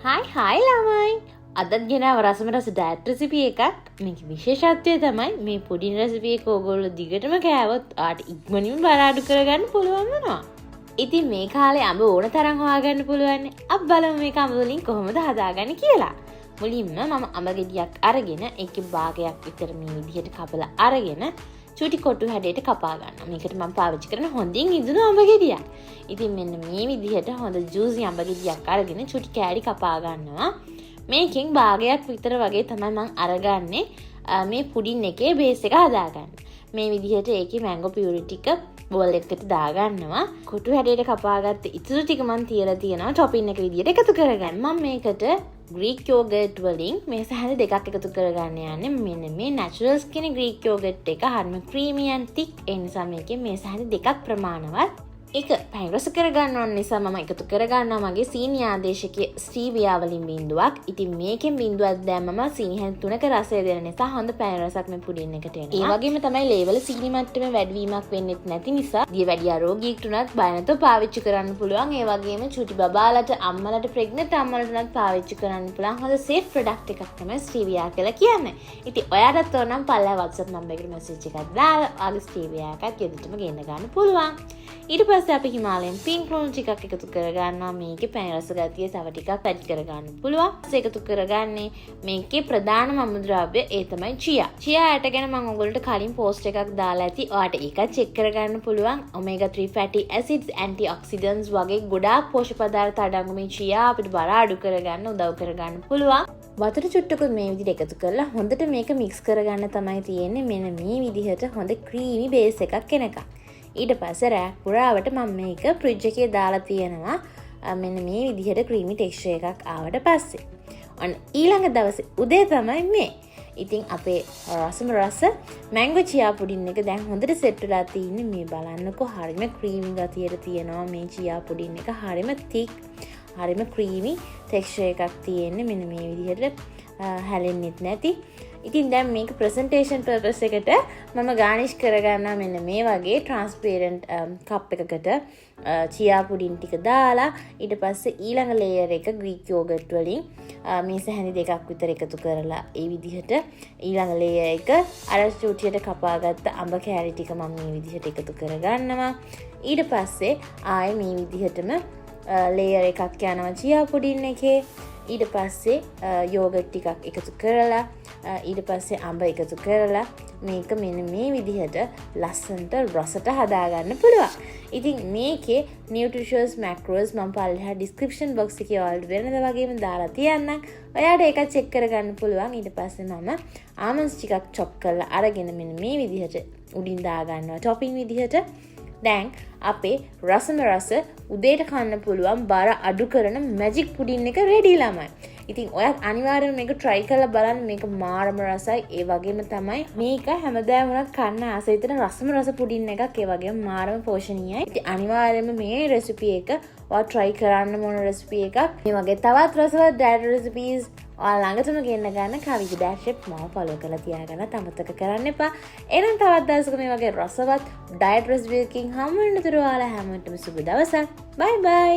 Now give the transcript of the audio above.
Hi ළමයි. අදත් ගෙනාව රසම රස ඩයට් රෙසිපි එකක්. මේක විශේෂත්වය තමයි මේ පුඩින් රෙසිපි එක ඕගොල්ලෝ දිගටම කෑවොත් ආට ඉක්මනින්ම බර අඩු කරගන්න පුළුවන් වෙනවා. ඉතින් මේ කාලේ අඹ ඕන තරම් හොයාගන්න පුළුවන්. අපි බලමු මේක අඹ වලින් කොහොමද හදාගන්නේ කියලා. මුලින්ම මම අඹ ගෙඩියක් අරගෙන ඒකේ භාගයක් විතර මේ විදිහට කපලා අරගෙන චූටි කොටු හැඩයට කපා ගන්නවා. මේකට මම පාවිච්චි කරන හොඳින් ඉදුණු අඹ ගෙඩියක්. ඉතින් මෙන්න මේ විදිහට හොඳ ජූසි අඹ ගෙඩියක් අරගෙන චූටි කෑලි කපා ගන්නවා. මේකෙන් භාගයක් විතර වගේ තමයි මම අරගන්නේ මේ පුඩින් එකේ බේස් එක හදාගන්න. මේ විදිහට ඒකේ මැංගෝ පියුරි ටික බෝල් එකකට දාගන්නවා. කොටු හැඩයට කපාගත්ත ඉතුරු ටික මම තියලා තියෙනවා ටොපින් එක විදිහට එකතු කරගන්න. මම මේකට ග්‍රීක් යෝගර්ට් වලින් මේ සැහැල්ලු දෙකක් එකතු කරගන්න යන්නේ. මෙන්න මේ නැචරල්ස් කියන ග්‍රීක් යෝගර්ට් එක හරිම ක්‍රීමි ඇන්ඩ් තික්. ඒ නිසා මේකේ මේ සැහැල්ලු දෙකක් ප්‍රමාණවත්. ඒක පැන් රස කරගන්න ඕන නිසා මම එකතු කරගන්නවා මගේ සීනි ආදේශකයේ ස්ටීවියා වලින් බිඳුවක්. ඉතින් මේකෙන් බිඳුවක් දැම්මම සීනි හැන් 3ක රසය දෙන නිසා හොඳ පැන් රසක් මේ පුඩින් එකට එනවා. ඒ වගේම තමයි ලේවල සීනි මට්ටම වැඩිවීමක් වෙන්නේ නැති නිසා දියවැඩිය ආරෝග්‍යීකට උනත් බය නැතුව පාවිච්චි කරන්න පුළුවන්. ඒ වගේම චුටි බබාලට අම්මලට ප්‍රෙග්නන්ට් අම්මලට උනත් පාවිච්චි කරන්න පුළුවන් හොඳ සේෆ් ප්‍රොඩක්ට් එකක් තමයි ස්ටීවියා කියලා කියන්නේ. ඉතින් ඔයාලට ඕන නම් පල්ලා WhatsApp නම්බර් එකට මැසේජ් එකක් දාලා ආගේ ස්ටීවියා එකත් ගෙදරටම ගෙන්න ගන්න පුළුවන්. ඊට පස්සේ අපි හිමාලයන් පින්ක් රෝල් ටිකක් එකතු කරගන්නවා. මේකේ පැන් රස ගතිය තව ටිකක් වැඩි කරගන්න පුළුවන්. ඒකතු කරගන්නේ මේකේ ප්‍රධානම අමුද්‍රව්‍ය ඒ තමයි චියා. චියා ඇට ගැන මම ඔයගොල්ලන්ට කලින් පෝස්ට් එකක් දාලා ඇති. ඔයාට ඒකත් චෙක් කරගන්න පුළුවන්. omega 3 fatty acids, antioxidants වගේ ගොඩාක් පෝෂක පදාර්ථ අඩංගු මේ චියා අපිට බර අඩු කරගන්න උදව් කරගන්න පුළුවන්. වතුර චුට්ටකුත් මේ විදිහට එකතු කරලා හොඳට මේක මික්ස් කරගන්න තමයි තියෙන්නේ. මෙන්න මේ විදිහට හොඳ ක්‍රීමි බේස් එකක් එනකම්. ඊට පස්සේ රෑක් පුරාවට මම මේක ෆ්‍රිජ් එකේ දාලා තියෙනවා. මෙන්න මේ විදිහට ක්‍රීමි ටෙක්ස්චර් එකක් ආවට පස්සේ. අන්න ඊළඟ දවසේ උදේ තමයි මේ. ඉතින් අපේ රසම රස මැංගෝ චියා පුඩින් එක දැන් හොඳට සෙට් වෙලා තින්නේ. මේ බලන්නකෝ හරියම ක්‍රීමි ගතියට තියෙනවා මේ චියා පුඩින් එක. හරියම තික් හරියම ක්‍රීමි ටෙක්ස්චර් එකක් තියෙන්නේ. මෙන්න මේ විදිහට හැලෙන්නෙත් නැති. ඉතින් දැන් මේක ප්‍රසන්ටේෂන් පර්පස් එකට මම ගානිෂ් කරගන්නවා මෙන්න මේ වගේ ට්‍රාන්ස්පරන්ට් කප් එකකට චියා පුඩින් ටික දාලා ඊට පස්සේ ඊළඟ ලේයර් එක ග්‍රීක් යෝගර්ට් වලින් මේ සැහැණි දෙකක් විතර එකතු කරලා ඒ විදිහට ඊළඟ ලේයර් එක අර චූටියට කපාගත්ත අඹ කෑලි ටික මම මේ විදිහට එකතු කරගන්නවා. ඊට පස්සේ ආයේ මේ විදිහටම ලේයර් එකක් යනවා චියා පුඩින් එකේ. ඊට පස්සේ යෝගට් ටිකක් එකතු කරලා ඊට පස්සේ අඹ එකතු කරලා මේක මෙන්න මේ විදිහට ලස්සනට රසට හදාගන්න පුළුවන්. ඉතින් මේකේ නියුට්‍රිෂස් මැක්‍රෝස් මම පල්ලෙහා ඩිස්ක්‍රිප්ෂන් බොක්ස් එකේ ඔයාලට වෙනද වගේම දාලා තියන්නම්. ඔයාලට ඒක චෙක් කරගන්න පුළුවන්. ඊට පස්සේ මම ආමන්ඩ්ස් ටිකක් චොප් කරලා අරගෙන මෙන්න මේ විදිහට උඩින් දාගන්නවා ටොපින් විදිහට. දැන් අපේ රසම රස උදේට කන්න පුළුවන් බර අඩු කරන මැජික් පුඩින් එක රෙඩි ළමයි. ඉතින් ඔයත් අනිවාර්යෙන් මේක try කරලා බලන්න. මේක මාරම රසයි. ඒ වගේම තමයි මේක හැමදාම වුණත් කන්න ආස හිතෙන රසම රස පුඩින් එකක්. ඒ වගේම මාරම පෝෂණීයයි. ඉතින් අනිවාර්යෙන්ම මේ රෙසිපි එක ඔයා try කරන්න ඕන රෙසිපි එකක්. මේ වගේ තවත් රසවත් ඩයට් රෙසිපීස් ඔයාලා ළඟටම ගෙන්න ගන්න කවිජ ඩෑෂ් මාව ෆලෝ කරලා තියාගන්න අමතක කරන්න එපා. එහෙනම් තවත් දවසක මේ වගේ රසවත් ඩයට් රෙසිපි එකකින් හමු වෙනතුරු ඔයාලා හැමෝටම සුබ දවසක්. බයි බයි.